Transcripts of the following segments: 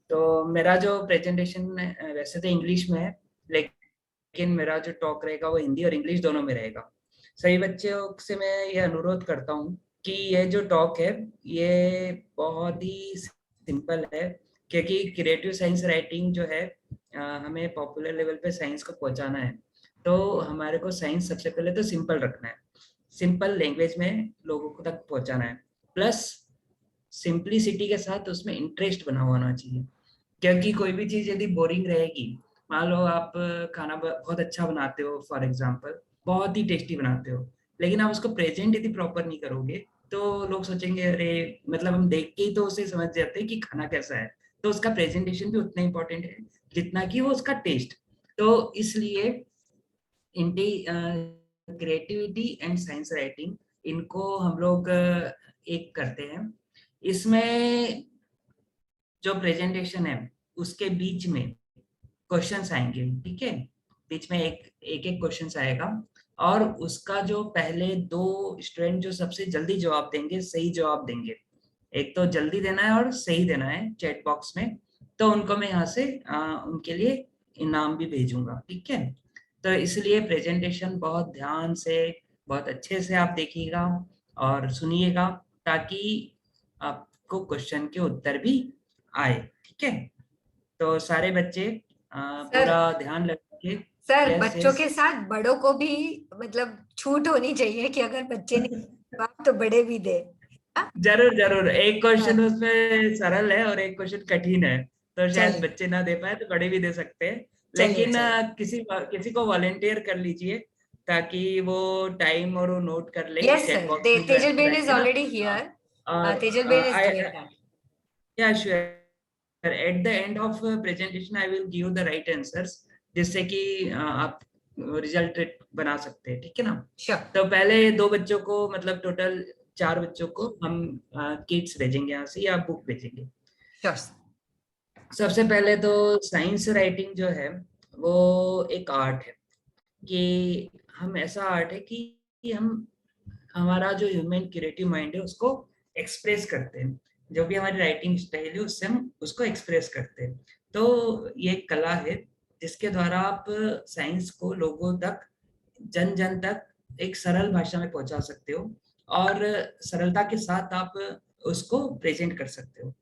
तो मेरा जो प्रेजेंटेशन वैसे तो इंग्लिश में है, लेकिन मेरा जो टॉक रहेगा वो हिंदी और इंग्लिश दोनों में रहेगा। सभी बच्चों से मैं ये अनुरोध करता हूँ कि ये जो टॉक है ये बहुत ही सिंपल है, क्योंकि क्रिएटिव साइंस राइटिंग जो है हमें पॉपुलर लेवल पे साइंस को पहुंचाना है। तो हमारे को साइंस सबसे पहले तो सिंपल रखना है, सिंपल लैंग्वेज में लोगों को तक पहुंचाना है, प्लस सिंपलिसिटी के साथ उसमें इंटरेस्ट बना होना चाहिए। क्योंकि कोई भी चीज यदि बोरिंग रहेगी, मान लो आप खाना बहुत अच्छा बनाते हो, फॉर एग्जांपल बहुत ही टेस्टी बनाते हो, लेकिन आप उसको प्रेजेंट यदि प्रॉपर नहीं करोगे तो लोग सोचेंगे अरे, मतलब हम देख के ही तो उसे समझ जाते हैं कि खाना कैसा है। तो उसका प्रेजेंटेशन भी उतना इंपॉर्टेंट है जितना कि वो उसका टेस्ट। तो इसलिए क्रिएटिविटी एंड साइंस राइटिंग, इनको हम लोग एक करते हैं। इसमें जो प्रेजेंटेशन है उसके बीच में क्वेश्चंस आएंगे, ठीक है। बीच में एक एक एक क्वेश्चंस आएगा, और उसका जो पहले दो स्टूडेंट जो सबसे जल्दी जवाब देंगे, सही जवाब देंगे, एक तो जल्दी देना है और सही देना है चैट बॉक्स में, तो उनको मैं यहाँ से उनके लिए इनाम भी भेजूंगा, ठीक है। तो इसलिए प्रेजेंटेशन बहुत ध्यान से, बहुत अच्छे से आप देखिएगा और सुनिएगा, ताकि आपको क्वेश्चन के उत्तर भी आए, ठीक है। तो सारे बच्चे सर, पूरा ध्यान रखिए। सर यस बच्चों यस। के साथ बड़ों को भी मतलब छूट होनी चाहिए कि अगर बच्चे नहीं जवाब तो बड़े भी दे। हाँ? जरूर जरूर, एक हाँ, क्वेश्चन उसमें सरल है और एक क्वेश्चन कठिन है, तो शायद चलिए बच्चे ना दे पाए तो बड़े भी दे सकते हैं। चलिए लेकिन चलिए। किसी किसी को वॉलेंटियर कर लीजिए, ताकि वो टाइम और वो नोट कर ले यस चैट सर, बॉक्स में जो तेजल आंसर बेन इज आएंगे ना। ऑलरेडी हाँ, हियर। तेजल बेन इज और डूइंग दैट। या sure, at the end of presentation I will give the right answers, जिससे कि आप रिजल्ट बना सकते हैं, ठीक है ना। श्योर। तो पहले दो बच्चों को, मतलब टोटल चार बच्चों को हम किट्स भेजेंगे यहाँ से या बुक भेजेंगे। श्योर। सबसे पहले तो साइंस राइटिंग जो है वो एक आर्ट है, कि हम ऐसा आर्ट है कि हम हमारा जो ह्यूमन क्रिएटिव माइंड है उसको एक्सप्रेस करते हैं। जो भी हमारी राइटिंग स्टाइल है उससे हम उसको एक्सप्रेस करते हैं। तो ये एक कला है जिसके द्वारा आप साइंस को लोगों तक, जन जन तक एक सरल भाषा में पहुंचा सकते हो, और सरलता के साथ आप उसको प्रेजेंट कर सकते हो।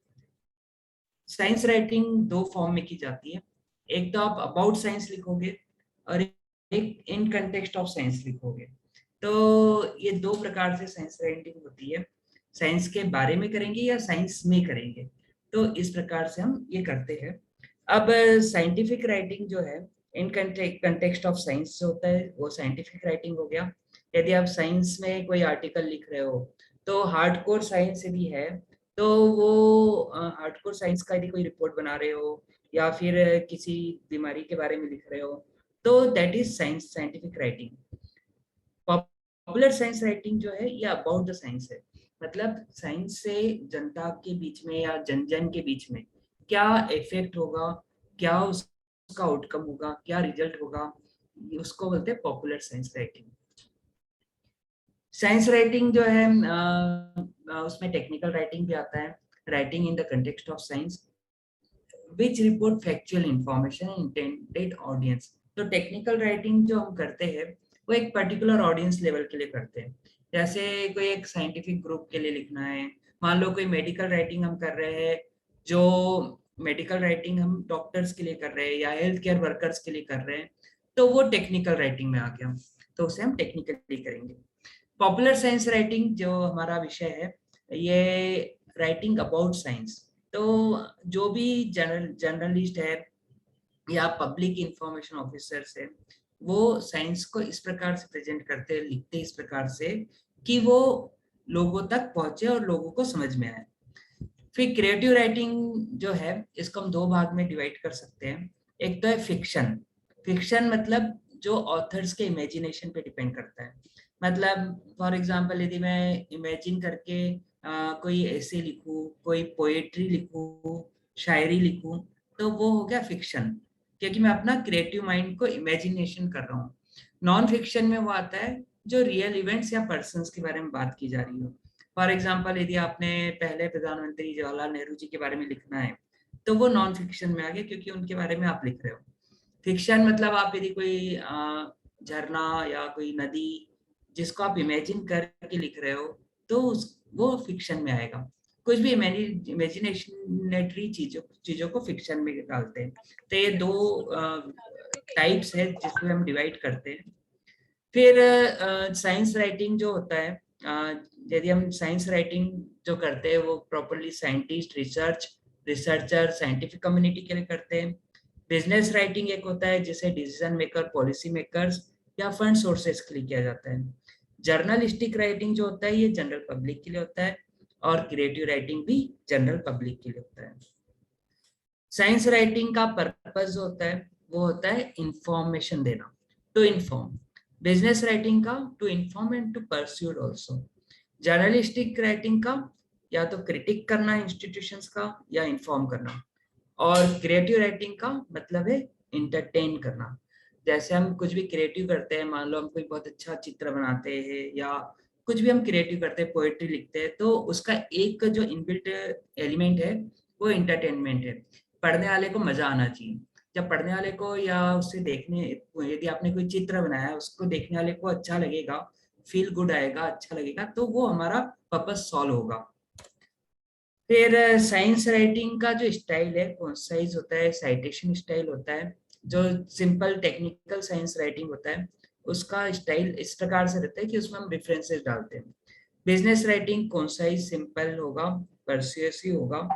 साइंस राइटिंग दो फॉर्म में की जाती है, एक तो आप अबाउट साइंस लिखोगे, और एक इन कंटेक्स्ट ऑफ साइंस लिखोगे। तो ये दो प्रकार से साइंस राइटिंग होती है, साइंस के बारे में करेंगे या साइंस में करेंगे, तो इस प्रकार से हम ये करते हैं। अब साइंटिफिक राइटिंग जो है, इन कंटेक्स्ट ऑफ साइंस से होता है, वो साइंटिफिक राइटिंग हो गया। यदि आप साइंस में कोई आर्टिकल लिख रहे हो, तो हार्डकोर साइंस यदि है, तो वो हार्डकोर साइंस का यदि कोई रिपोर्ट बना रहे हो या फिर किसी बीमारी के बारे में लिख रहे हो, तो that is science, scientific writing. Popular science writing जो है ये अबाउट द साइंस है, मतलब साइंस से जनता के बीच में या जन जन के बीच में क्या इफेक्ट होगा, क्या उसका आउटकम होगा, क्या रिजल्ट होगा, उसको बोलते हैं popular science writing. Science writing जो है उसमें टेक्निकल राइटिंग भी आता है, writing in the context of science which report factual information intended audience. तो टेक्निकल राइटिंग जो हम करते हैं वो एक पर्टिकुलर ऑडियंस लेवल के लिए करते हैं। जैसे कोई एक साइंटिफिक ग्रुप के लिए लिखना है, मान लो कोई मेडिकल राइटिंग हम कर रहे हैं, जो मेडिकल राइटिंग हम डॉक्टर्स के लिए कर रहे हैं या हेल्थ केयर वर्कर्स के लिए कर रहे हैं, तो वो टेक्निकल राइटिंग में आ गया, तो उसे हम टेक्निकली करेंगे। पॉपुलर साइंस राइटिंग जो हमारा विषय है, ये राइटिंग अबाउट साइंस। तो जो भी जर्नलिस्ट है या पब्लिक इंफॉर्मेशन ऑफिसर्स है, वो साइंस को इस प्रकार से प्रेजेंट करते हैं, लिखते हैं इस प्रकार से कि वो लोगों तक पहुंचे और लोगों को समझ में आए। फिर क्रिएटिव राइटिंग जो है, इसको हम दो भाग में डिवाइड कर सकते हैं। एक तो है फिक्शन। फिक्शन मतलब जो ऑथर्स के इमेजिनेशन पे डिपेंड करता है। मतलब फॉर एग्जांपल यदि मैं इमेजिन करके कोई ऐसे लिखूं, कोई पोएट्री लिखूं, शायरी लिखूं, तो वो हो गया फिक्शन, क्योंकि मैं अपना क्रिएटिव माइंड को इमेजिनेशन कर रहा हूँ। नॉन फिक्शन में वो आता है जो रियल इवेंट्स या पर्सन्स के बारे में बात की जा रही हो। फॉर एग्जाम्पल यदि आपने पहले प्रधानमंत्री जवाहरलाल नेहरू जी के बारे में लिखना है, तो वो नॉन फिक्शन में आ गया, क्योंकि उनके बारे में आप लिख रहे हो। फिक्शन मतलब आप यदि कोई झरना या कोई नदी जिसको आप इमेजिन करके लिख रहे हो, तो वो फिक्शन में आएगा। कुछ भी इमेजिनेशनरी चीजों को फिक्शन में डालते हैं। तो ये दो टाइप्स है जिसमें हम डिवाइड करते हैं। फिर साइंस राइटिंग जो होता है, यदि हम साइंस राइटिंग जो करते हैं वो properly scientist, researcher, scientific community के लिए करते हैं। बिजनेस राइटिंग एक होता है जिसे डिसीजन मेकर, पॉलिसी मेकर्स या फंड सोर्सेस के लिए किया जाता है। जर्नलिस्टिक राइटिंग जो होता है ये जनरल पब्लिक के लिए होता है, और क्रिएटिव राइटिंग भी जनरल पब्लिक के लिए होता है। साइंस राइटिंग का पर्पस जो होता है वो होता है इंफॉर्मेशन देना, टू इन्फॉर्म। बिजनेस राइटिंग का to inform and to persuade also. Journalistic writing का या तो क्रिटिक करना इंस्टीट्यूशंस का या इन्फॉर्म करना। और क्रिएटिव राइटिंग का मतलब है इंटरटेन करना। जैसे हम कुछ भी क्रिएटिव करते हैं, मान लो हम कोई बहुत अच्छा चित्र बनाते हैं या कुछ भी हम क्रिएटिव करते हैं, पोएट्री लिखते हैं, तो उसका एक जो इनबिल्ट एलिमेंट है वो इंटरटेनमेंट है। पढ़ने वाले को मजा आना चाहिए। जब पढ़ने वाले को या उसे देखने, यदि आपने कोई चित्र बनाया है उसको देखने वाले को अच्छा लगेगा, फील गुड आएगा, अच्छा लगेगा, तो वो हमारा पर्पस सॉल्व होगा। फिर साइंस राइटिंग का जो स्टाइल है, कॉन्साइज होता है, साइटेशन स्टाइल होता है। जो सिंपल टेक्निकल साइंस राइटिंग होता है उसका स्टाइल इस प्रकार से रहता है कि उसमें हम रेफरेंसेस डालते हैं। बिजनेस राइटिंग कॉन्साइज, सिंपल होगा, परसुएसिव होगा।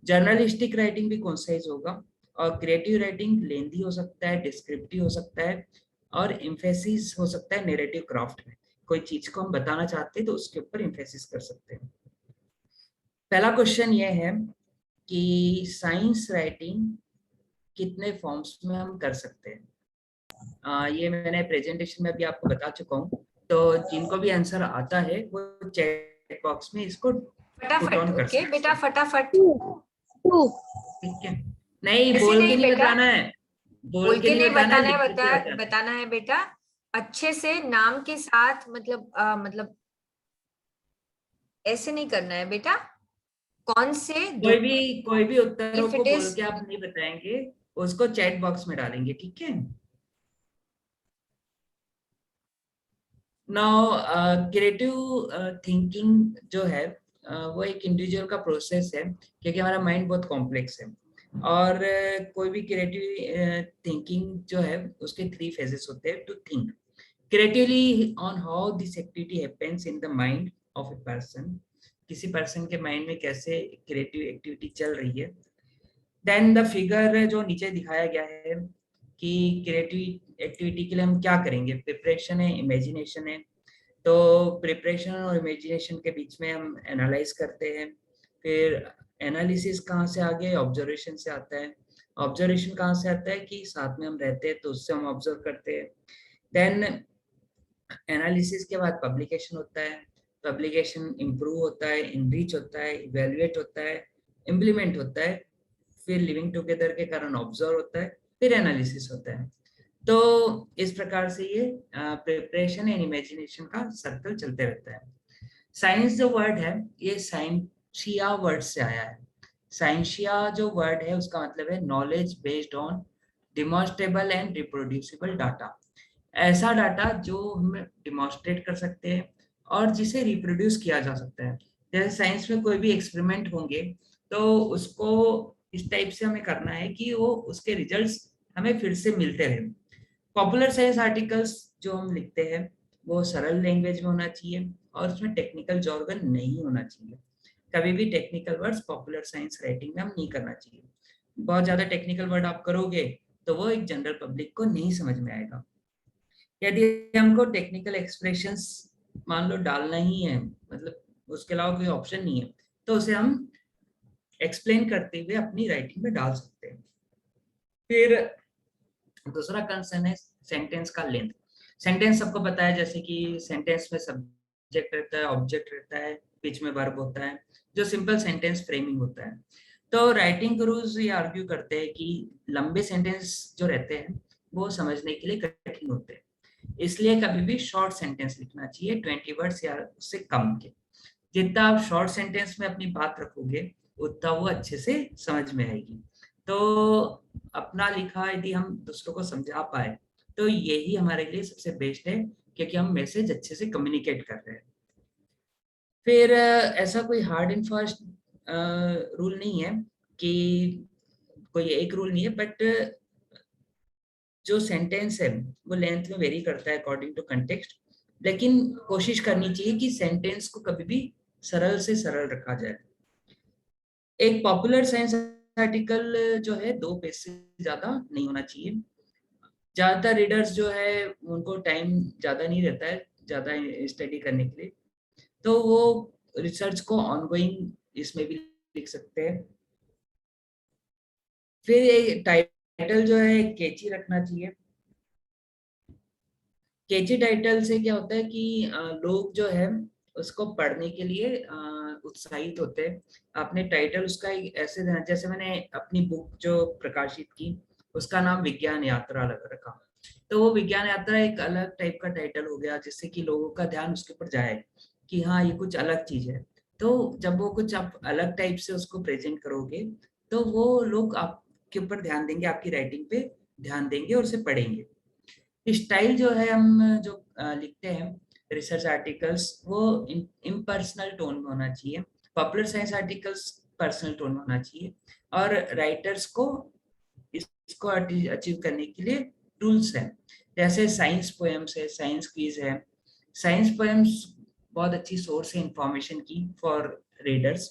जर्नलिस्टिक राइटिंग भी कॉन्साइज होगा। और क्रिएटिव राइटिंग लेंथी हो सकता है, डिस्क्रिप्टिव हो सकता है, और एम्फेसिस हो सकता है नैरेटिव क्राफ्ट में। कोई चीज को हम बताना चाहते हैं तो उसके ऊपर एम्फेसिस कर सकते हैं। पहला क्वेश्चन ये है कि साइंस राइटिंग कितने फॉर्म्स में हम कर सकते हैं। ये मैंने प्रेजेंटेशन में भी आपको बता चुका हूँ। तो जिनको भी आंसर आता है वो चैट बॉक्स में इसको पुट फटाफट। ऑन कर ओके सकते बेटा, हैं। फटाफट। ठीक है, नहीं ऐसे बोल के नहीं नहीं बेटा, बताना है, बोल बोल के के नहीं नहीं बताना है, बताना है, लिख के बताना है। बताना है बेटा। अच्छे से नाम के साथ, मतलब मतलब ऐसे नहीं करना है बेटा। कौन से दो, कोई भी उत्तरों इफ को इट बोल इज। के आप नहीं बताएंगे, उसको चैट बॉक्स में डालेंगे, ठीक है। नाउ क्रिएटिव थिंकिंग जो है वो एक इंडिविजुअल का प्रोसेस है, क्योंकि हमारा माइंड बहुत कॉम्प्लेक्स है। और कोई भी क्रिएटिव थिंकिंग जो है उसके 3 फेजेस होते हैं to think creatively on how this activity happens in the mind of a person. किसी पर्सन के माइंड में कैसे क्रिएटिव एक्टिविटी चल रही है। देन द फिगर जो नीचे दिखाया गया है कि क्रिएटिव एक्टिविटी के लिए हम क्या करेंगे, प्रिपरेशन है, इमेजिनेशन है। तो प्रिपरेशन और इमेजिनेशन के बीच में हम एनालाइज करते हैं। फिर एनालिसिस कहाँ से आ गया, ऑब्जर्वेशन से आता है। ऑब्जर्वेशन कहाँ से आता है कि साथ में हम रहते हैं तो उससे हम ऑब्जर्व करते हैं। देन एनालिसिस के बाद पब्लिकेशन होता है। पब्लिकेशन इम्प्रूव होता है, इनरीच होता है, इवेल्युएट होता है, इम्प्लीमेंट होता है। फिर लिविंग टुगेदर के कारण ऑब्जर्व होता है, फिर एनालिसिस होता है। तो इस प्रकार से ये प्रिपरेशन एंड इमेजिनेशन का सर्कल चलते रहता है। साइंस जो वर्ड है ये साइंशिया वर्ड से आया है। साइंशिया जो वर्ड है उसका मतलब है knowledge based on demonstrable and reproducible data. ऐसा डाटा जो हम डिमॉन्स्ट्रेट कर सकते हैं और जिसे रिप्रोड्यूस किया जा सकता है। जैसे साइंस में कोई भी एक्सपेरिमेंट होंगे तो उसको इस टाइप से हमें करना है कि वो उसके रिजल्ट्स हमें फिर से मिलते रहे। पॉपुलर साइंस आर्टिकल्स जो हम लिखते हैं वो सरल लैंग्वेज में होना चाहिए और उसमें टेक्निकल jargon नहीं होना चाहिए। कभी भी technical words popular science writing में हम नहीं करना चाहिए। बहुत ज्यादा टेक्निकल वर्ड आप करोगे तो वो एक जनरल पब्लिक को नहीं समझ में आएगा। यदि हमको टेक्निकल एक्सप्रेशंस मान लो डालना ही है, मतलब उसके अलावा कोई ऑप्शन नहीं है, तो उसे हम एक्सप्लेन करते हुए अपनी राइटिंग में डाल सकते हैं। फिर दूसरा कंसर्न है सेंटेंस का लेंथ। सेंटेंस सबको पता है, जैसे कि सेंटेंस में सब्जेक्ट रहता है, ऑब्जेक्ट रहता है, बीच में वर्ब होता है, जो सिंपल सेंटेंस फ्रेमिंग होता है। तो राइटिंग गुरुज ये आर्ग्यू करते हैं कि लंबे सेंटेंस जो रहते हैं वो समझने के लिए कठिन होते हैं, इसलिए कभी भी शॉर्ट सेंटेंस लिखना चाहिए, 20 वर्ड्स या उससे कम के। जितना आप शॉर्ट सेंटेंस में अपनी बात रखोगे उतना वो अच्छे से समझ में आएगी। तो अपना लिखा यदि हम दूसरों को समझा पाए तो यही हमारे लिए सबसे बेस्ट है, क्योंकि हम मैसेज अच्छे से कम्युनिकेट कर रहे हैं। फिर ऐसा कोई हार्ड एंड फास्ट रूल नहीं है कि कोई एक रूल नहीं है, बट जो सेंटेंस है वो लेंथ में वेरी करता है अकॉर्डिंग टू कंटेक्स्ट, लेकिन कोशिश करनी चाहिए कि सेंटेंस को कभी भी सरल से सरल रखा जाए। एक पॉपुलर साइंस आर्टिकल जो है 2 पेज से ज्यादा नहीं होना चाहिए। ज्यादातर रीडर्स जो है उनको टाइम ज्यादा नहीं रहता है ज्यादा स्टडी करने के लिए, तो वो रिसर्च को ऑनगोइंग इसमें भी लिख सकते हैं। फिर ये टाइटल जो है कैची रखना चाहिए। कैची टाइटल से क्या होता है कि लोग जो है उसको पढ़ने के लिए उत्साहित होते हैं। आपने टाइटल उसका ऐसे देना, जैसे मैंने अपनी बुक जो प्रकाशित की उसका नाम विज्ञान यात्रा रखा, तो वो विज्ञान यात्रा एक अलग टाइप का टाइटल हो गया, जिससे कि लोगों का ध्यान उसके ऊपर जाए कि हाँ ये कुछ अलग चीज है। तो जब वो कुछ आप अलग टाइप से उसको प्रेजेंट करोगे तो वो लोग आपके ऊपर ध्यान देंगे, आपकी राइटिंग पे ध्यान देंगे और उसे पढ़ेंगे। स्टाइल जो है हम जो लिखते हैं रिसर्च आर्टिकल्स वो इम्पर्सनल टोन में होना चाहिए। Popular science articles personal tone में होना चाहिए। और राइटर्स को इसको अचीव करने के लिए टूल्स हैं, जैसे साइंस पोएम्स है, साइंस क्विज है। साइंस पोएम्स बहुत अच्छी सोर्स है इंफॉर्मेशन की फॉर रीडर्स।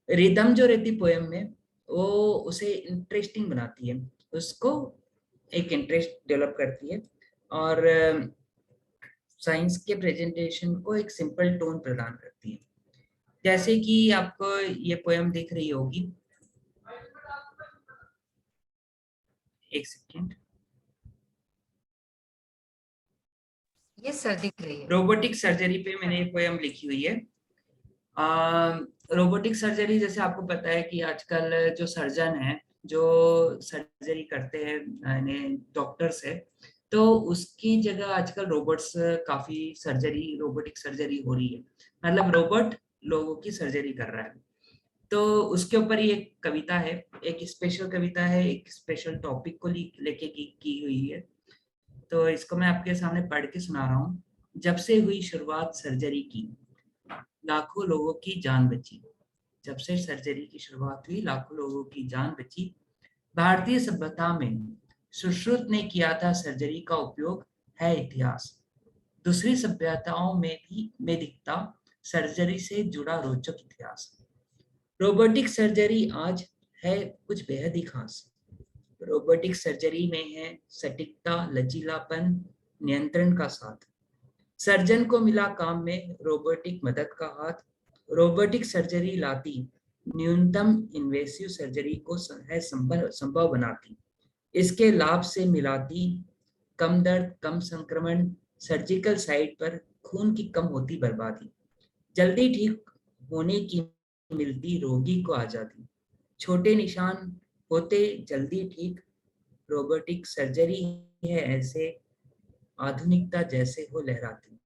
रिदम जो रहती पोएम में वो उसे इंटरेस्टिंग बनाती है, उसको एक इंटरेस्ट डेवलप करती है, और साइंस के प्रेजेंटेशन को एक सिंपल टोन प्रदान करती है। जैसे कि आपको ये पोएम दिख रही होगी, एक सेकेंड। ये सर दिख रही है। रोबोटिक सर्जरी पे मैंने ये पोएम लिखी हुई है। रोबोटिक सर्जरी, जैसे आपको पता है कि आजकल जो सर्जन है जो सर्जरी करते हैं डॉक्टर्स है, तो उसकी जगह आजकल रोबोट्स काफी सर्जरी रोबोटिक सर्जरी हो रही है, मतलब रोबोट लोगों की सर्जरी कर रहा है। तो उसके ऊपर ही एक कविता है, एक स्पेशल कविता है, एक स्पेशल टॉपिक को लेके की हुई है। तो इसको मैं आपके सामने पढ़ के सुना रहा हूँ। जब से हुई शुरुआत सर्जरी की, लाखों लोगों की जान बची। जब से सर्जरी की शुरुआत हुई लाखों लोगों की जान बची। भारतीय सभ्यता में सुश्रुत ने किया था सर्जरी का उपयोग, है इतिहास। दूसरी सभ्यताओं में भी में दिखता सर्जरी से जुड़ा रोचक इतिहास। रोबोटिक सर्जरी आज है कुछ बेहद ही खास। रोबोटिक सर्जरी में है सटीकता, लचीलापन, नियंत्रण का साथ। सर्जन को मिला काम में रोबोटिक मदद का हाथ। रोबोटिक सर्जरी लाती न्यूनतम इन्वेसिव सर्जरी को है संभव बनाती। इसके लाभ से मिलाती कम दर्द, कम संक्रमण, सर्जिकल साइट पर खून की कम होती बर्बादी। जल्दी ठीक होने की मिलती रोगी को आजादी। छोटे निशान होते जल्दी ठीक, रोबोटिक सर्जरी है ऐसे आधुनिकता जैसे हो लहराती।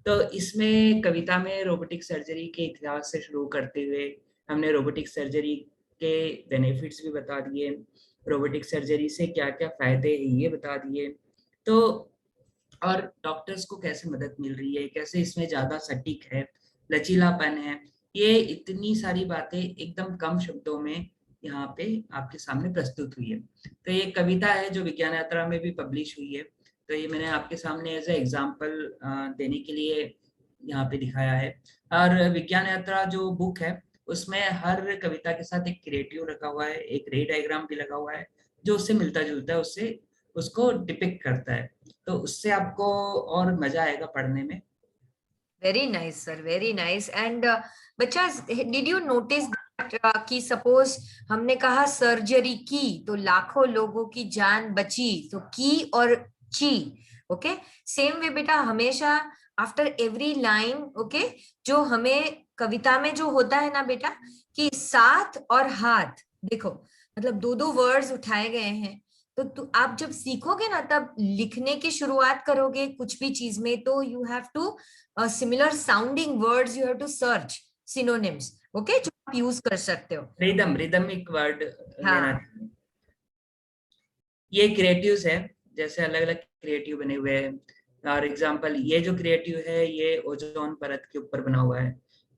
तो इसमें कविता में रोबोटिक सर्जरी के इतिहास से शुरू करते हुए हमने रोबोटिक सर्जरी के बेनिफिट्स भी बता दिए, रोबोटिक सर्जरी से क्या क्या फायदे हैं ये बता दिए। तो और डॉक्टर्स को कैसे मदद मिल रही है, कैसे इसमें ज्यादा सटीक है, लचीलापन है, ये इतनी सारी बातें एकदम कम शब्दों में यहाँ पे आपके सामने प्रस्तुत हुई है। तो ये कविता है जो विज्ञान यात्रा में भी पब्लिश हुई है, तो ये मैंने आपके सामने एज ए एग्जाम्पल देने के लिए यहाँ पे दिखाया है। और विज्ञान यात्रा जो बुक है उसमें हर कविता के साथ एक क्रिएटिव रखा हुआ है, एक रे डायग्राम भी लगा हुआ है जो उससे मिलता जुलता है, उससे उसको डिपिक्ट करता है, तो उससे आपको और मजा आएगा पढ़ने में। Very nice sir, very nice. And बच्चा, डिड यू नोटिस कि सपोज हमने कहा सर्जरी की तो लाखों लोगों की जान बची, तो की और ची, ओके, सेम वे बेटा, हमेशा आफ्टर एवरी लाइन, ओके, जो हमें कविता में जो होता है ना बेटा, कि साथ और हाथ, देखो मतलब दो दो वर्ड्स उठाए गए हैं। तो आप जब सीखोगे ना तब लिखने की शुरुआत करोगे कुछ भी चीज में, तो you have to similar sounding words you have to search. Synonyms, okay, जो आप यूज कर सकते हो। रिदमिक वर्ड लेना हाँ, चाहिए। ये क्रिएटिव्स है, जैसे अलग अलग क्रिएटिव बने हुए हैं। और एग्जांपल, ये जो क्रिएटिव है ये ओजोन परत के ऊपर बना हुआ है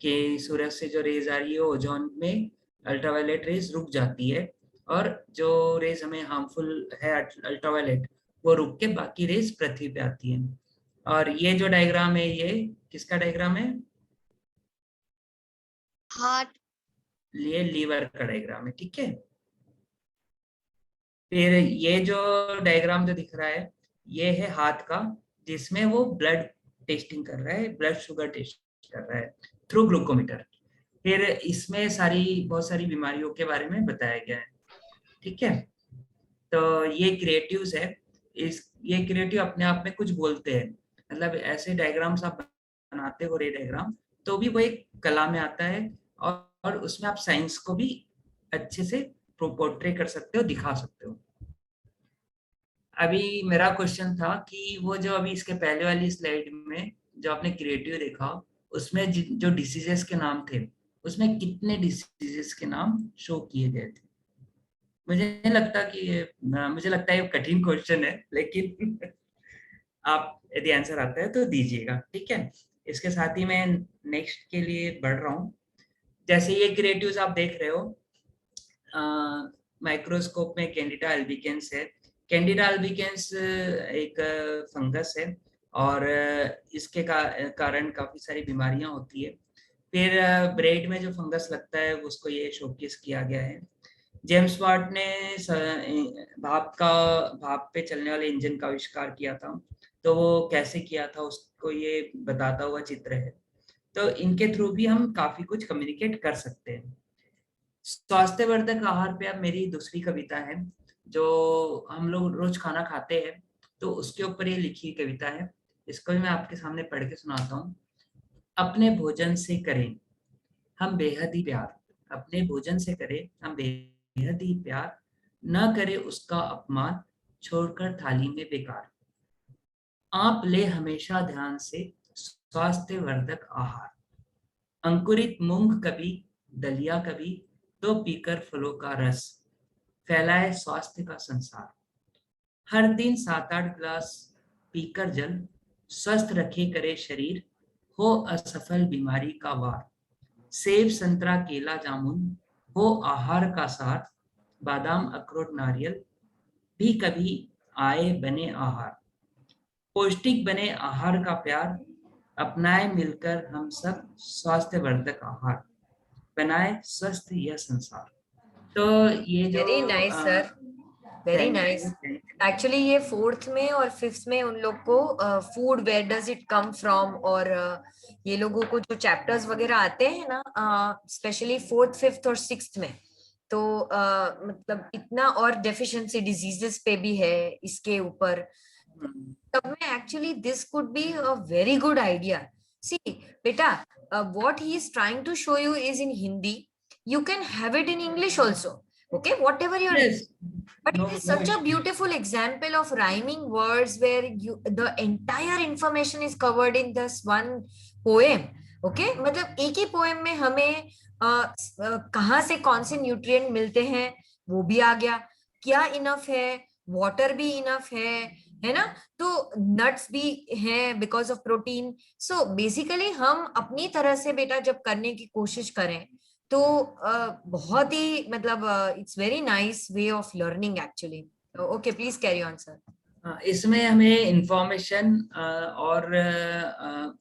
कि सूरज से जो रेज आ रही है ओजोन में अल्ट्रावायलेट रेज रुक जाती है, और जो रेज हमें हार्मफुल है अल्ट्रावायलेट, वो रुक के बाकी रेज पृथ्वी पे आती है। और ये जो डायग्राम है ये किसका डायग्राम है? हार्ट। ये लीवर का डायग्राम है, ठीक है। फिर ये जो डायग्राम जो दिख रहा है ये है हाथ का, जिसमें वो ब्लड टेस्टिंग कर रहा है, ब्लड शुगर टेस्ट कर रहा है थ्रू ग्लूकोमीटर। फिर इसमें बहुत सारी बीमारियों के बारे में बताया गया है, ठीक है। तो ये क्रिएटिव्स है। ये क्रिएटिव अपने आप में कुछ बोलते हैं, मतलब ऐसे डायग्राम्स आप बनाते हो, रे डायग्राम, तो भी वो एक कला में आता है, और उसमें आप साइंस को भी अच्छे से पोर्ट्रे कर सकते हो, दिखा सकते हो। अभी मेरा क्वेश्चन था कि वो जो अभी इसके पहले वाली स्लाइड में जो आपने क्रिएटिव देखा, उसमें जो डिसीजेस के नाम थे, उसमें कितने डिसीजेस के नाम शो किए गए थे? मुझे नहीं लगता कि मुझे लगता है ये कठिन क्वेश्चन है, लेकिन आप यदि आंसर आता है तो दीजिएगा, ठीक है। इसके साथ ही मैं नेक्स्ट के लिए बढ़ रहा हूँ। जैसे ये क्रिएटिव्स आप देख रहे हो, माइक्रोस्कोप में कैंडिडा अल्बिकेंस है। कैंडिडा अल्बिकेंस एक फंगस है, और इसके कारण काफी सारी बीमारियां होती है। फिर ब्रेड में जो फंगस लगता है उसको ये शोकेस किया गया है। जेम्स वाट ने भाप पे चलने वाले इंजन का आविष्कार किया था, तो वो कैसे किया था उसको ये बताता हुआ चित्र है। तो इनके थ्रू भी हम काफी कुछ कम्युनिकेट कर सकते हैं। स्वास्थ्यवर्धक आहार पे अब मेरी दूसरी कविता है, जो हम लोग रोज खाना खाते हैं, तो उसके ऊपर ये लिखी कविता है। इसको भी मैं आपके सामने पढ़ के सुनाता हूँ। अपने भोजन से करें हम बेहद ही प्यार, अपने भोजन से करें हम बेहद ही प्यार, न करे उसका अपमान, छोड़कर थाली में बेकार। आप ले हमेशा ध्यान से स्वास्थ्यवर्धक आहार, अंकुरित मूंग कभी, दलिया कभी, तो पीकर फलों का रस, फैलाए स्वास्थ्य का संसार। हर दिन 7-8 गिलास पीकर जल, स्वस्थ रखे करे शरीर, हो असफल बीमारी का वार। सेब संतरा केला जामुन हो आहार का सार, बादाम अखरोट नारियल भी कभी आए बने आहार। पौष्टिक बने आहार का प्यार, अपनाए मिलकर हम सब स्वास्थ्यवर्धक आहार, बनाए स्वस्थ यह संसार। तो ये जो very nice sir, very thank nice. You. Actually ये फोर्थ में और फिफ्थ में उन लोग को food where does it come from, और ये लोगों को जो चैप्टर्स वगैरह आते हैं ना, स्पेशली फोर्थ फिफ्थ और सिक्स्थ में, तो मतलब इतना, और डेफिशिएंसी डिजीजेस पे भी है इसके ऊपर। तब में actually this could be a very good idea. See बेटा, what he is trying to show you is in Hindi. You can have it in English also, okay, whatever you're. Yes, But no it is no such a issue. beautiful example of rhyming words where the entire information is covered in this one poem. Okay, मतलब एक ही poem में हमें कहाँ से कौन से nutrient मिलते हैं वो भी आ गया, क्या इनफ है, वाटर भी इनफ है ना, तो नट्स भी हैं because of protein. So basically हम अपनी तरह से बेटा जब करने की कोशिश करें तो बहुत ही मतलब it's very nice way of learning actually. Okay, please carry on sir. इसमें हमें इंफॉर्मेशन और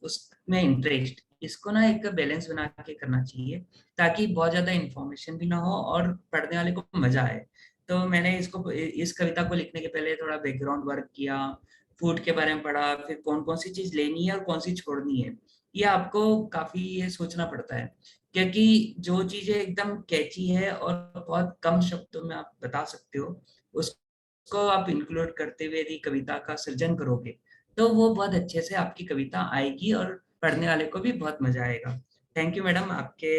उसमें इंटरेस्ट, इसको ना एक बैलेंस बना के करना चाहिए, ताकि बहुत ज्यादा इंफॉर्मेशन भी ना हो और पढ़ने वाले को मजा आए। तो मैंने इस कविता को लिखने के पहले थोड़ा बैकग्राउंड वर्क किया, फूड के बारे में पढ़ा, फिर कौन कौन सी चीज लेनी है और कौन सी छोड़नी है, ये आपको काफी ये सोचना पड़ता है। क्योंकि जो चीजें एकदम कैची है और बहुत कम शब्दों में आप बता सकते हो, उसको आप इंक्लूड करते हुए यदि कविता का सृजन करोगे, तो वो बहुत अच्छे से आपकी कविता आएगी और पढ़ने वाले को भी बहुत मजा आएगा। थैंक यू मैडम आपके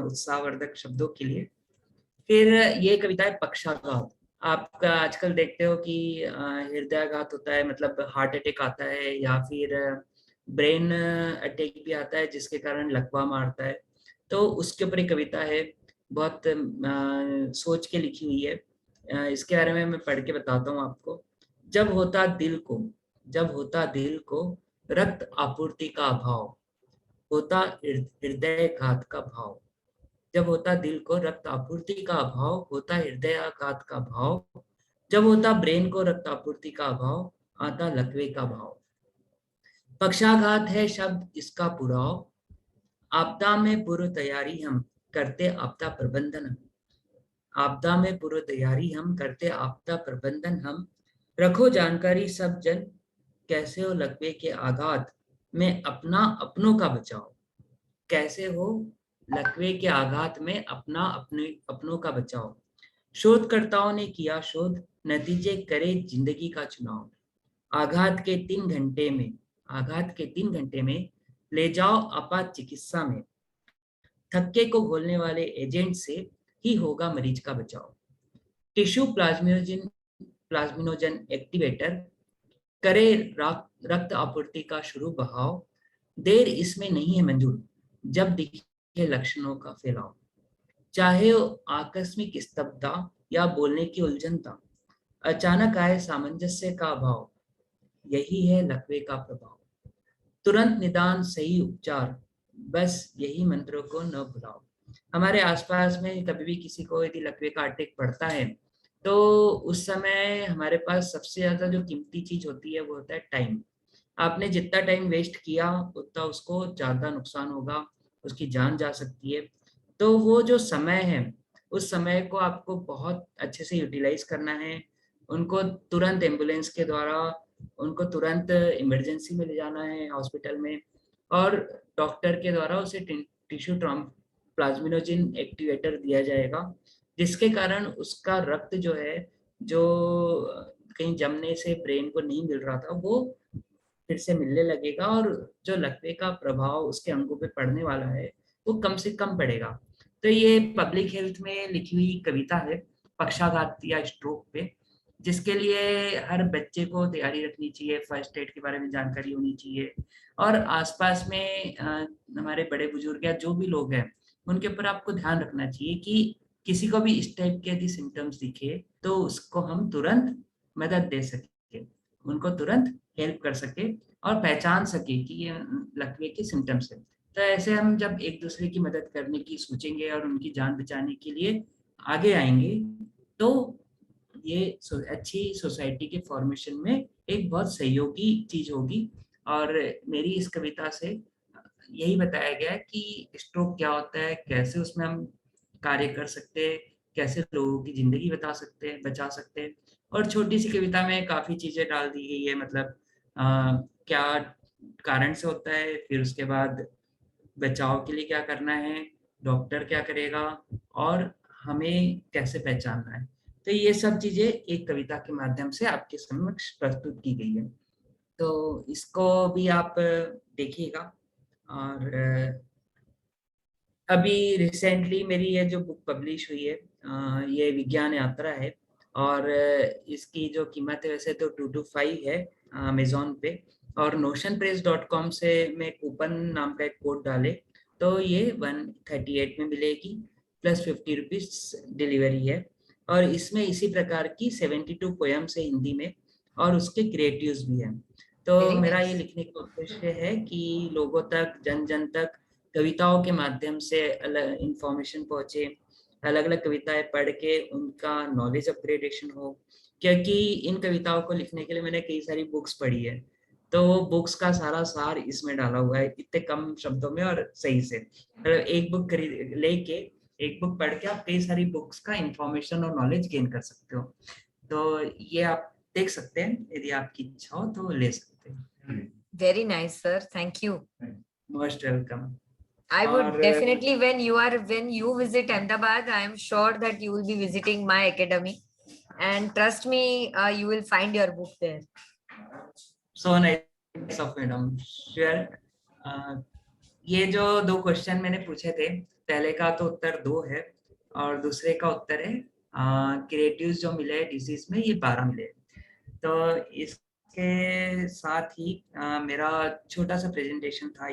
उत्साहवर्धक शब्दों के लिए। फिर ये कविता है पक्षाघात। आपका आजकल देखते हो कि हृदयाघात होता है, मतलब हार्ट अटैक आता है, या फिर ब्रेन अटैक भी आता है जिसके कारण लकवा मारता है। तो उसके ऊपर एक कविता है, बहुत सोच के लिखी हुई है। इसके बारे में मैं पढ़ के बताता हूँ आपको। जब होता दिल को, जब होता दिल को रक्त आपूर्ति का अभाव, होता हृदय घात का भाव। जब होता दिल को रक्त आपूर्ति का अभाव, होता हृदयाघात का भाव। जब होता ब्रेन को रक्त आपूर्ति का अभाव, आता लकवे का भाव। पक्षाघात है शब्द इसका पुराव, आपदा में पूर्व तैयारी हम करते आपदा प्रबंधन हम। आपदा में पूर्व तैयारी हम करते आपदा प्रबंधन हम। रखो जानकारी सब जन, कैसे हो लकवे के आघात में अपना अपनों का बचाव। कैसे हो लकवे के आघात में अपना अपने अपनों का बचाव। शोधकर्ताओं ने किया शोध, नतीजे करे जिंदगी का चुनाव। आघात के 3 घंटे में, आघात के 3 घंटे में ले जाओ आपात चिकित्सा में। थक्के को घोलने वाले एजेंट से ही होगा मरीज का बचाव। टिश्यू प्लाज्मिनोजन, प्लाज्मिनोजन एक्टिवेटर करे रक्त आपूर्ति का शुरू बहाव। देर इसमें नहीं है मंजूर, जब दिखे लक्षणों का फैलाव। चाहे आकस्मिक स्तब्धता या बोलने की उलझनता, अचानक आए सामंजस्य का अभाव, यही है लकवे का प्रभाव। तुरंत निदान सही उपचार, बस यही मंत्रों को न भुलाओ। हमारे आसपास में कभी भी किसी को यदि लकवे का अटैक पड़ता है, तो उस समय हमारे पास सबसे ज्यादा जो कीमती चीज होती है वो होता है टाइम। आपने जितना टाइम वेस्ट किया उतना उसको ज्यादा नुकसान होगा, उसकी जान जा सकती है। तो वो जो समय है, उस समय को आपको बहुत अच्छे से यूटिलाइज करना है। उनको तुरंत एम्बुलेंस के द्वारा, उनको तुरंत इमरजेंसी में ले जाना है हॉस्पिटल में, और डॉक्टर के द्वारा उसे टिश्यू प्लाज्मिनोजन एक्टिवेटर दिया जाएगा, जिसके कारण उसका रक्त जो है, जो कहीं जमने से ब्रेन को नहीं मिल रहा था, वो फिर से मिलने लगेगा, और जो लकवे का प्रभाव उसके अंगों पे पड़ने वाला है वो कम से कम पड़ेगा। तो ये पब्लिक हेल्थ में लिखी हुई कविता है, पक्षाघात या स्ट्रोक पे, जिसके लिए हर बच्चे को तैयारी रखनी चाहिए, फर्स्ट एड के बारे में जानकारी होनी चाहिए। और आसपास में हमारे बड़े बुजुर्ग या जो भी लोग हैं, उनके ऊपर आपको ध्यान रखना चाहिए कि किसी को भी इस टाइप के यदि सिम्टम्स दिखे तो उसको हम तुरंत मदद दे सके, उनको तुरंत हेल्प कर सके और पहचान सके कि ये लकवे के सिम्टम्स है। तो ऐसे हम जब एक दूसरे की मदद करने की सोचेंगे और उनकी जान बचाने के लिए आगे आएंगे, तो ये अच्छी सोसाइटी के फॉर्मेशन में एक बहुत सहयोगी चीज होगी। और मेरी इस कविता से यही बताया गया है कि स्ट्रोक क्या होता है, कैसे उसमें हम कार्य कर सकते हैं, कैसे लोगों की जिंदगी बचा सकते हैं। और छोटी सी कविता में काफी चीजें डाल दी गई है, मतलब क्या कारण से होता है, फिर उसके बाद बचाव के लिए क्या करना है, डॉक्टर क्या करेगा, और हमें कैसे पहचानना है। तो ये सब चीजें एक कविता के माध्यम से आपके समक्ष प्रस्तुत की गई है। तो इसको भी आप देखिएगा। और अभी रिसेंटली मेरी ये जो बुक पब्लिश हुई है, ये विज्ञान यात्रा है, और इसकी जो कीमत है वैसे तो 225 है अमेजोन पे, और notionpress.com से मैं कूपन नाम का एक कोड डाले तो ये 138 में मिलेगी, प्लस 50 रुपीज डिलीवरी है। और इसमें इसी प्रकार की 72 पोएम्स है हिंदी में, और उसके क्रिएटिव्स भी हैं। तो वेरी मेरा ये नाइस। लिखने का उद्देश्य है कि लोगों तक, जन जन तक कविताओं के माध्यम से अलग इंफॉर्मेशन पहुंचे, अलग अलग कविताएं पढ़ के उनका नॉलेज अपग्रेडेशन हो। क्योंकि इन कविताओं को लिखने के लिए मैंने कई सारी बुक्स पढ़ी है, तो वो बुक्स का सारा सार इसमें डाला हुआ है, इतने कम शब्दों में और सही से। मतलब एक बुक खरीद लेके, एक बुक पढ़ के आप कई सारी बुक्स का इंफॉर्मेशन और नॉलेज गेन कर सकते हो। तो ये आप देख सकते हैं, यदि आपकी इच्छा हो तो ले सकते हैं। Very nice sir, thank you. Most welcome. I would और definitely, when you visit Ahmedabad, I am sure that you will be visiting my academy, and trust me, you will find your book there. So nice of madam, sure. ये जो 2 question मैंने पूछे थे, पहले का तो उत्तर 2 है, और दूसरे का उत्तर है क्रिएटिव्स जो मिले डिजीज में, ये 12 मिले। तो इसके साथ ही मेरा छोटा सा प्रेजेंटेशन था,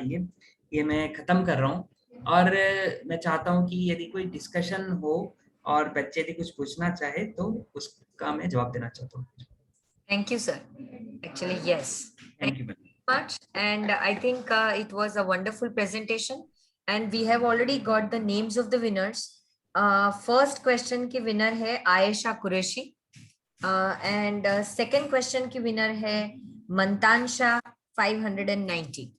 ये मैं खत्म कर रहा हूँ। और मैं चाहता हूँ कि यदि कोई डिस्कशन हो और बच्चे यदि कुछ पूछना चाहे तो उसका मैं जवाब देना चाहता हूँ। Thank you, sir. Actually, yes. Thank thank you ma'am. you much. And I think it was a wonderful presentation. And we have already got the names of the winners. First question की winner है Ayesha Qureshi. And second question की winner है मंतानशा 590.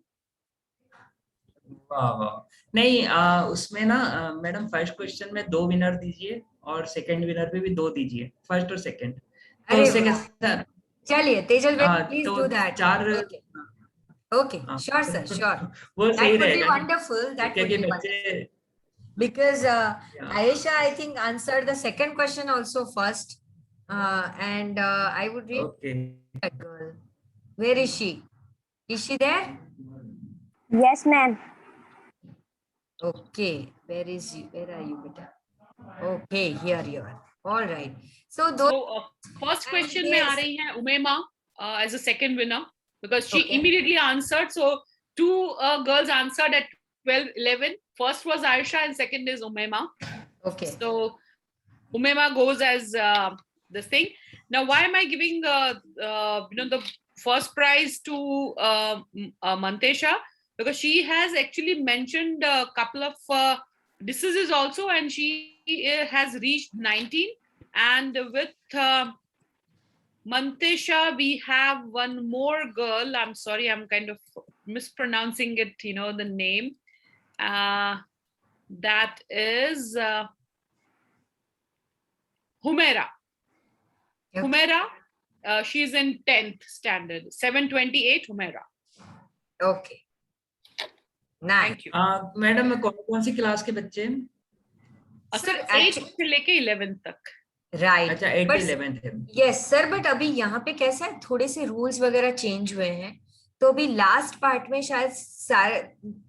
वाह वाह। नहीं उसमें ना madam first question में 2 विनर दीजिए और सेकंड विनर पे भी 2 दीजिए, फर्स्ट और सेकंड। तो अरे उससे वाह, कैसा चलिए तेजल बेन, please तो do that. 4 Okay, okay, sure, sir, sure. वो सही That would be रहेगा ना, wonderful. That would क्योंकि be wonderful. बच्चे Because या, Ayesha, I think, answered the second question also first. And I would read okay. that girl. Where is she? Is she there? Yes, ma'am. Okay. Where is you? Where are you, beta? Okay, here you are. All right. So those. So first question में आ रही है उमेमा as a second winner because she Okay. immediately answered. So two girls answered at 12:11. First was Aisha and second is Umema. Okay. So Umema goes as this thing. Now, why am I giving the first prize to Mantesha? Because she has actually mentioned a couple of diseases also, and she has reached 19. And with Mantesha, we have one more girl. I'm sorry, I'm kind of mispronouncing it, the name. That is Humaira. Okay. Humaira, she's in 10th standard, 728 Humaira. Okay. Nice. Thank you. Madam कौन सी class के बच्चे हैं? Sir 8 से लेके 11 तक. Right. अच्छा 8 से 11 है। यस सर, बट अभी यहाँ पे कैसा है, थोड़े से रूल्स वगैरह चेंज हुए हैं, तो अभी लास्ट पार्ट में शायद सारे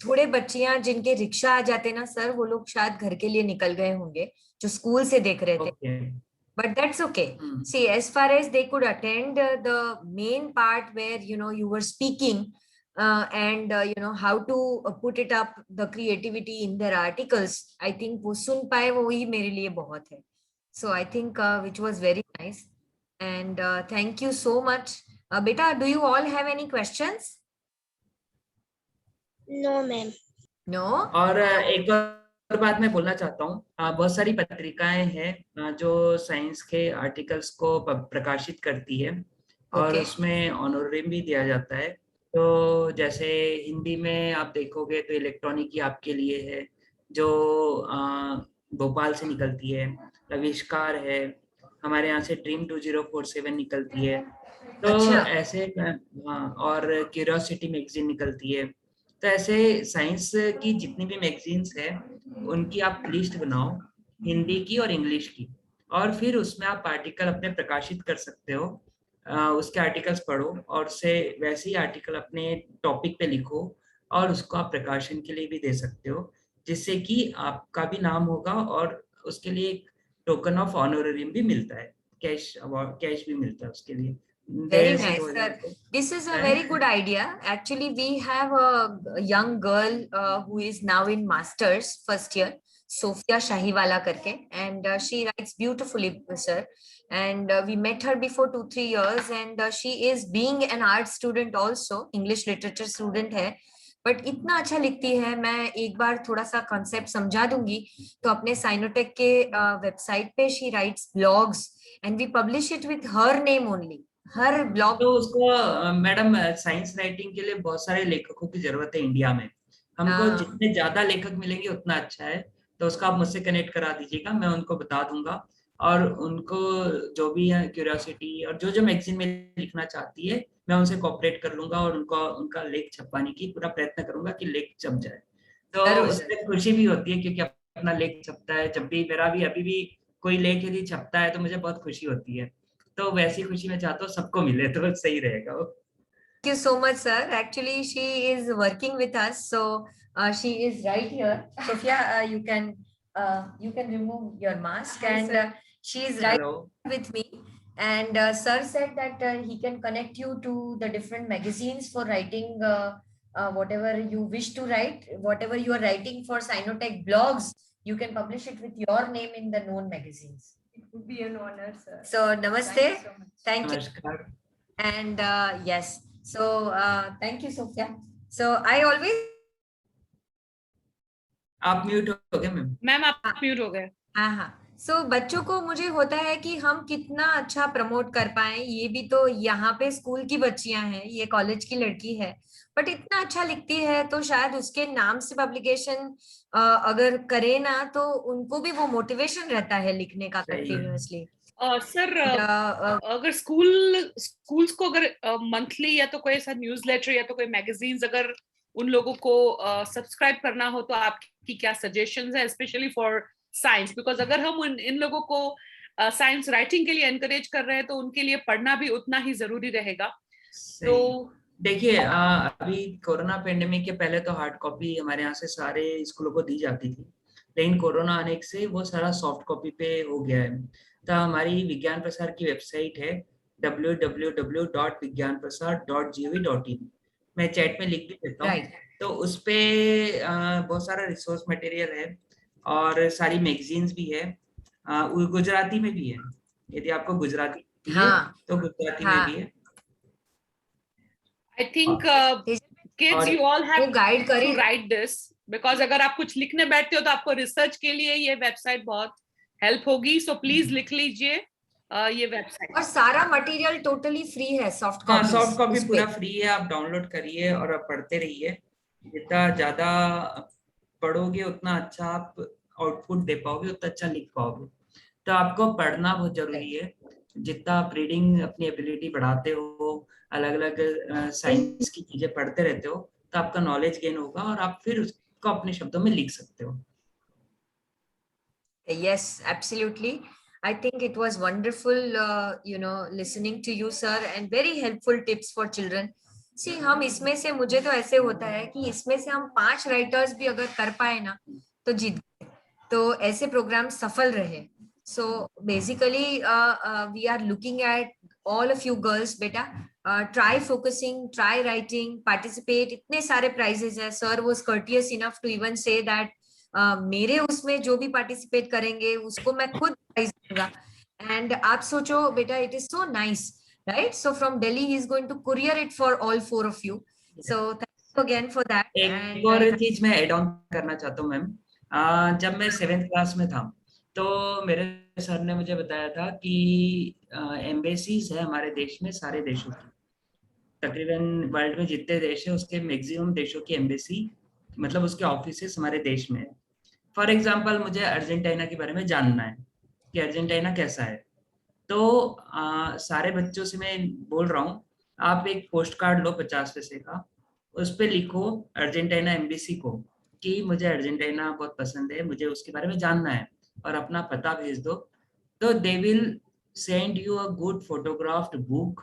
थोड़े बच्चियां जिनके रिक्शा आ जाते ना सर, वो लोग शायद घर के लिए निकल गए होंगे जो स्कूल से देख रहे थे, okay. but that's okay. See, as far as they could attend the main part where you were speaking and how to put it up, the creativity in their articles, I think वो सुन पाए वो ही मेरे लिए बहुत है. So I think which was very nice, and thank you so much. Beta, do you all have any questions? No, ma'am. No. और एक और बात मैं बोलना चाहता हूँ, बहुत सारी पत्रिकाएं हैं जो साइंस के आर्टिकल्स को प्रकाशित करती है और Okay. उसमें ऑनरेरियम भी दिया जाता है। तो जैसे हिंदी में आप देखोगे तो इलेक्ट्रॉनिक ही आपके लिए है, जो भोपाल से निकलती है, आविष्कार है, हमारे यहाँ से ड्रीम 2047 निकलती है। तो अच्छा। ऐसे और क्यूरियोसिटी मैगजीन निकलती है। तो ऐसे साइंस की जितनी भी मैगजीन्स है उनकी आप लिस्ट बनाओ, हिंदी की और इंग्लिश की, और फिर उसमें आप आर्टिकल अपने प्रकाशित कर सकते हो। उसके आर्टिकल्स पढ़ो और उससे वैसे ही आर्टिकल अपने टॉपिक पे लिखो और उसको आप प्रकाशन के लिए भी दे सकते हो, जिससे कि आपका भी नाम होगा और उसके लिए एक टोकन ऑफ ऑनरेरियम भी मिलता है, कैश अवार्ड, कैश भी मिलता है उसके लिए। Very nice, sir. This is a very good idea. Actually, we have a young girl who is now in masters first year, Sophia Shahiwala karke, and she writes beautifully, sir. And we met her before 2-3 years, and she is being an art student also, English literature student है, but इतना अच्छा लिखती है। मैं एक बार थोड़ा सा concept समझा दूंगी, तो अपने साइनोटेक के वेबसाइट पे she writes blogs and we publish it with her name only, her blog. तो उसको मैडम साइंस राइटिंग के लिए बहुत सारे लेखकों की जरूरत है इंडिया में। हमको जितने ज्यादा लेखक मिलेंगे उतना अच्छा है। तो उसको आप मुझसे कनेक्ट करा दीजिएगा, मैं उनको बता दूंगा और उनको जो भी है क्यूरियोसिटी और जो मैगजीन में लिखना चाहती है मैं उनसे कोऑपरेट कर लूंगा और उनका लेख छपवाने की पूरा प्रयत्न करूंगा कि लेख छप जाए। तो उससे खुशी भी होती है क्योंकि अपना लेख छपता है। जब भी मेरा भी अभी भी कोई लेख यदि छपता है तो मुझे बहुत खुशी होती है। तो वैसी खुशी मैं चाहता हूँ सबको मिले तो सही रहेगा वो। Thank you so much, sir. Actually, she is working with us, so she is right here. Sophia, you can remove your mask, and she is right with me. And sir said that he can connect you to the different magazines for writing whatever you wish to write, whatever you are writing for Sinotech blogs, you can publish it with your name in the known magazines. It would be an honor, sir. So namaste. Thank you so much. Thank you. नमस्कार. And yes, so thank you, Sophia. So I always. आप mute हो गए ma'am. Ma'am आप mute हो गए. हाँ हाँ. सो बच्चों को मुझे होता है कि हम कितना अच्छा प्रमोट कर पाए. ये भी तो यहाँ पे स्कूल की बच्चियां हैं, ये कॉलेज की लड़की है, बट इतना अच्छा लिखती है, तो शायद उसके नाम से पब्लिकेशन अगर करे ना तो उनको भी वो मोटिवेशन रहता है लिखने का कंटिन्यूअसली. सर अगर स्कूल्स को अगर मंथली या तो कोई ऐसा न्यूज़लेटर या तो कोई मैगजीन्स अगर उन लोगों को सब्सक्राइब करना हो तो आपकी क्या सजेशंस है, स्पेशली फॉर साइंस? बिकॉज अगर हम इन लोगों को साइंस राइटिंग के लिए एनकरेज कर रहे हैं तो उनके लिए पढ़ना भी उतना ही जरूरी रहेगा. तो देखिए अभी कोरोना पेंडेमिक के पहले तो हार्ड कॉपी हमारे यहाँ से सारे स्कूलों को दी जाती थी, लेकिन कोरोना आने से वो सारा सॉफ्ट कॉपी पे हो गया है. तो हमारी विज्ञान प्रसार की वेबसाइट है www.vigyanprasar.gov.in. मैं चैट में लिख भी देता हूँ. तो उस पे बहुत सारा रिसोर्स मटेरियल है और सारी मैगजीन्स भी है, गुजराती में भी है. यदि आपको गुजराती है तो गुजराती में भी है. I think kids you all have to write this, because अगर आप कुछ लिखने बैठते हो तो आपको रिसर्च के लिए ये वेबसाइट बहुत हेल्प होगी. सो प्लीज लिख लीजिए ये वेबसाइट. और सारा मटेरियल टोटली फ्री है. सॉफ्ट कॉपी पूरा फ्री है. आप डाउनलोड करिए और आप पढ़ते रहिए. जितना ज्यादा पढ़ोगे उतना अच्छा आप आउटपुट दे पाओगे, उतना अच्छा लिख पाओगे. तो आपको पढ़ना बहुत जरूरी है. जितना आप रीडिंग अपनी एबिलिटी बढ़ाते हो, अलग अलग साइंस की चीजें पढ़ते रहते हो, तो आपका नॉलेज गेन होगा और आप फिर उसको अपने शब्दों में लिख सकते हो. Yes, absolutely. I think it was wonderful, listening to you, sir, and very helpful tips for children. See, हम इसमें से, मुझे तो ऐसे होता है कि इसमें से हम 5 राइटर्स भी अगर कर पाए ना तो जीत गए. तो ऐसे प्रोग्राम सफल रहे. So basically, we are looking at all of you girls, beta. Try focusing, try writing, participate. इतने सारे prizes हैं. Sir was courteous enough to even say that मेरे उसमें जो भी पार्टिसिपेट करेंगे उसको मैं खुद प्राइज दूंगा. एंड आप सोचो बेटा, it is so nice, right? So from Delhi he is going to courier it for all 4 of you. So thank you again for that. एक और चीज मैं ऐड ऑन करना चाहता हूँ मैम. जब मैं 7th क्लास में था तो मेरे सर ने मुझे बताया था कि एम्बेसीज है हमारे देश में, सारे देशों की, तकरीबन वर्ल्ड में जितने देश है उसके मैक्सिमम देशों की एम्बेसी, मतलब उसके ऑफिसेस हमारे देश में है. फॉर एग्जांपल मुझे अर्जेंटीना के बारे में जानना है कि अर्जेंटीना कैसा है. तो सारे बच्चों से मैं बोल रहा हूँ, आप एक पोस्ट कार्ड लो 50 पैसे का, उस पे लिखो अर्जेंटीना एम्बेसी को कि मुझे अर्जेंटीना बहुत पसंद है, मुझे उसके बारे में जानना है, और अपना पता भेज दो. तो they will send you a good photographed book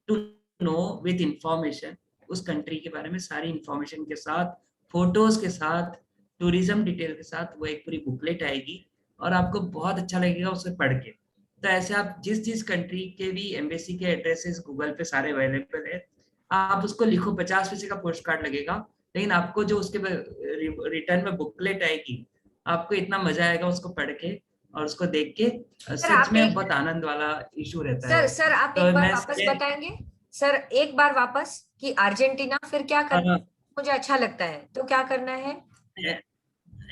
to know with information, उस कंट्री के बारे में सारी इंफॉर्मेशन के साथ, फोटोज के साथ, टूरिज्म डिटेल के साथ वो एक पूरी बुकलेट आएगी और आपको बहुत अच्छा लगेगा उसे पढ़ के. तो ऐसे आप जिस कंट्री के भी एम्बेसी के एड्रेसेस गूगल पे सारे अवेलेबल है, आप उसको लिखो. 50 पैसे का पोस्ट कार्ड लगेगा, लेकिन आपको जो उसके रिटर्न में बुकलेट आएगी, आपको इतना मजा आएगा उसको पढ़ के और उसको देख के. सच में बहुत आनंद वाला इशू रहता है. सर आप एक बार वापस बताएंगे सर, एक बार वापस कि अर्जेंटीना फिर क्या करना? मुझे अच्छा लगता है, तो क्या करना है?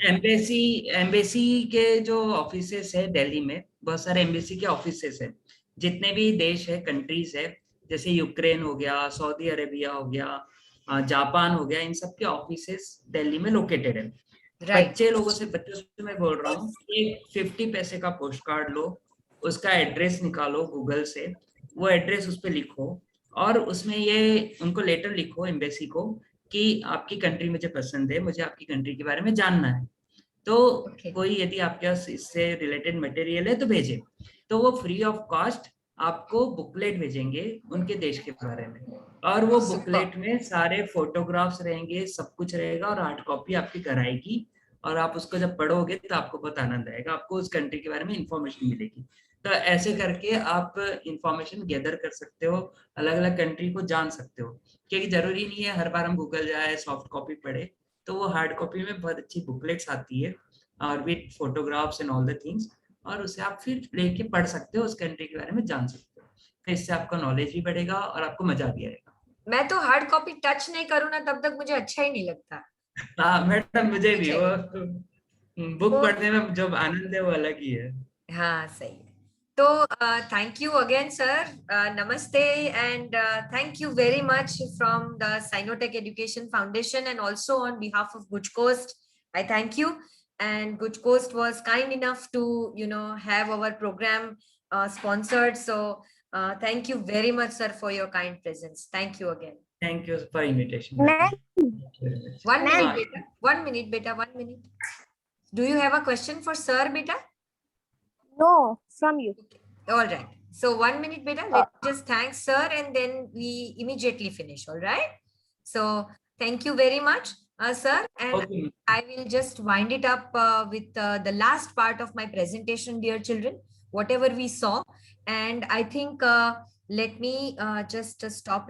एम्बेसी के जो ऑफिसेस है दिल्ली में, बहुत सारे एम्बेसी के ऑफिसेस है. जितने भी देश है, कंट्रीज है, जैसे यूक्रेन हो गया, सऊदी अरेबिया हो गया, जापान हो गया, इन सब के ऑफिसेस दिल्ली में लोकेटेड है. बच्चों से मैं बोल रहा हूँ कि 50 पैसे का पोस्ट कार्ड लो, उसका एड्रेस निकालो गूगल से, वो एड्रेस उस पर लिखो और उसमें ये उनको लेटर लिखो एम्बेसी को कि आपकी कंट्री मुझे पसंद है, मुझे आपकी कंट्री के बारे में जानना है. तो कोई यदि आपके पास इससे रिलेटेड मटेरियल है तो भेजे. तो वो फ्री ऑफ कॉस्ट आपको बुकलेट भेजेंगे उनके देश के बारे में, और वो बुकलेट में सारे फोटोग्राफ्स रहेंगे, सब कुछ रहेगा, और हार्ड कॉपी आपके घर आएगी, और आप उसको जब पढ़ोगे तो आपको बहुत आनंद आएगा, आपको उस कंट्री के बारे में इंफॉर्मेशन मिलेगी. तो ऐसे करके आप इंफॉर्मेशन गैदर कर सकते हो, अलग अलग कंट्री को जान सकते हो, क्योंकि जरूरी नहीं है हर बार हम गूगल जाए सॉफ्ट कॉपी पढ़े। तो वो हार्ड कॉपी में बहुत अच्छी बुकलेट्स आती है और with photographs and all the things, और उसे आप फिर लेके पढ़ सकते हो, उस कंट्री के बारे में जान सकते हो। तो इससे आपका नॉलेज भी बढ़ेगा और आपको मजा भी आएगा। मैं तो हार्ड कॉपी टच नहीं करूँ ना तब तक मुझे अच्छा ही नहीं लगता। हाँ मैडम, मुझे भी वो बुक तो पढ़ने में जो आनंद है वो अलग ही है। हाँ सही है। तो thank you again, sir. Namaste, and thank you very much from the Sinotech Education Foundation, and also on behalf of Guj Coast, I thank you. And Guj Coast was kind enough to, have our program sponsored. So thank you very much, sir, for your kind presence. Thank you again. Thank you for invitation. One minute, beta. 1 minute, beta. 1 minute. Do you have a question for sir, beta? No, from you. All right. So 1 minute, beta. Let's just thank sir, and then we immediately finish. All right. So thank you very much, sir. And Okay. I will just wind it up with the last part of my presentation, dear children, whatever we saw. And I think let me just stop